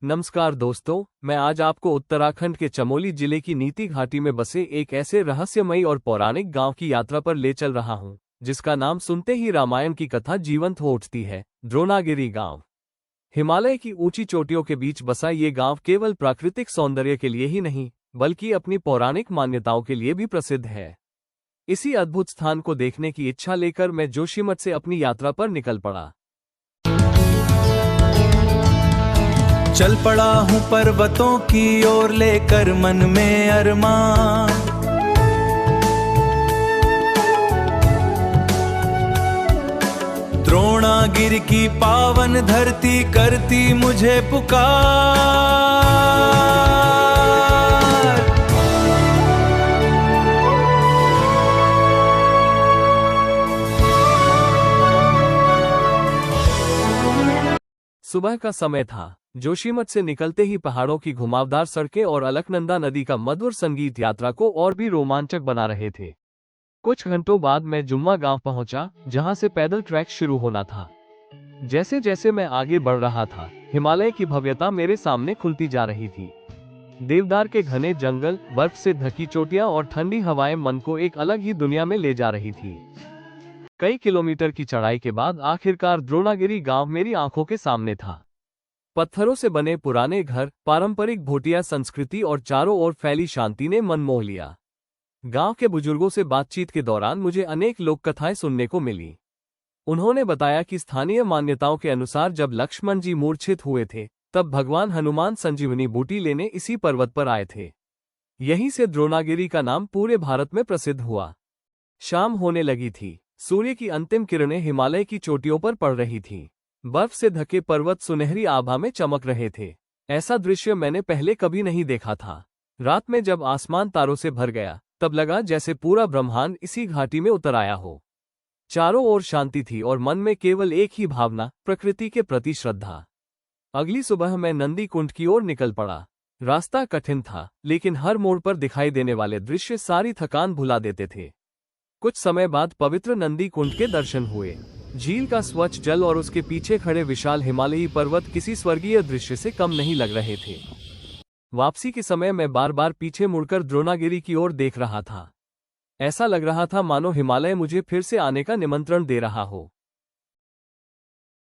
नमस्कार दोस्तों, मैं आज आपको उत्तराखंड के चमोली जिले की नीति घाटी में बसे एक ऐसे रहस्यमयी और पौराणिक गांव की यात्रा पर ले चल रहा हूं, जिसका नाम सुनते ही रामायण की कथा जीवंत हो उठती है। द्रोणागिरी गांव। हिमालय की ऊंची चोटियों के बीच बसा ये गांव केवल प्राकृतिक सौंदर्य के लिए ही नहीं, बल्कि अपनी पौराणिक मान्यताओं के लिए भी प्रसिद्ध है। इसी अद्भुत स्थान को देखने की इच्छा लेकर मैं जोशीमठ से अपनी यात्रा पर निकल पड़ा। चल पड़ा हूँ पर्वतों की ओर लेकर मन में अरमान। द्रोणागिरी की पावन धरती करती मुझे पुकार। सुबह का समय था। जोशीमठ से निकलते ही पहाड़ों की घुमावदार सड़कें और अलकनंदा नदी का मधुर संगीत यात्रा को और भी रोमांचक बना रहे थे। कुछ घंटों बाद मैं जुम्मा गांव पहुंचा, जहां से पैदल ट्रैक शुरू होना था। जैसे जैसे मैं आगे बढ़ रहा था, हिमालय की भव्यता मेरे सामने खुलती जा रही थी। देवदार के घने जंगल, बर्फ से ढकी चोटियां और ठंडी हवाएं मन को एक अलग ही दुनिया में ले जा रही थी। कई किलोमीटर की चढ़ाई के बाद आखिरकार द्रोणागिरी गांव मेरी आंखों के सामने था। पत्थरों से बने पुराने घर, पारंपरिक भोटिया संस्कृति और चारों ओर फैली शांति ने मन मोह लिया। गांव के बुजुर्गों से बातचीत के दौरान मुझे अनेक लोक कथाएं सुनने को मिली। उन्होंने बताया कि स्थानीय मान्यताओं के अनुसार जब लक्ष्मण जी मूर्छित हुए थे, तब भगवान हनुमान संजीवनी बूटी लेने इसी पर्वत पर आए थे। यहीं से द्रोणागिरी का नाम पूरे भारत में प्रसिद्ध हुआ। शाम होने लगी थी। सूर्य की अंतिम किरणें हिमालय की चोटियों पर पड़ रही थीं। बर्फ से ढके पर्वत सुनहरी आभा में चमक रहे थे। ऐसा दृश्य मैंने पहले कभी नहीं देखा था। रात में जब आसमान तारों से भर गया, तब लगा जैसे पूरा ब्रह्मांड इसी घाटी में उतर आया हो। चारों ओर शांति थी और मन में केवल एक ही भावना, प्रकृति के प्रति श्रद्धा। अगली सुबह मैं नंदी कुंड की ओर निकल पड़ा। रास्ता कठिन था, लेकिन हर मोड़ पर दिखाई देने वाले दृश्य सारी थकान भुला देते थे। कुछ समय बाद पवित्र नंदी कुंड के दर्शन हुए। झील का स्वच्छ जल और उसके पीछे खड़े विशाल हिमालयी पर्वत किसी स्वर्गीय दृश्य से कम नहीं लग रहे थे। वापसी के समय मैं बार बार पीछे मुड़कर द्रोणागिरी की ओर देख रहा था। ऐसा लग रहा था मानो हिमालय मुझे फिर से आने का निमंत्रण दे रहा हो।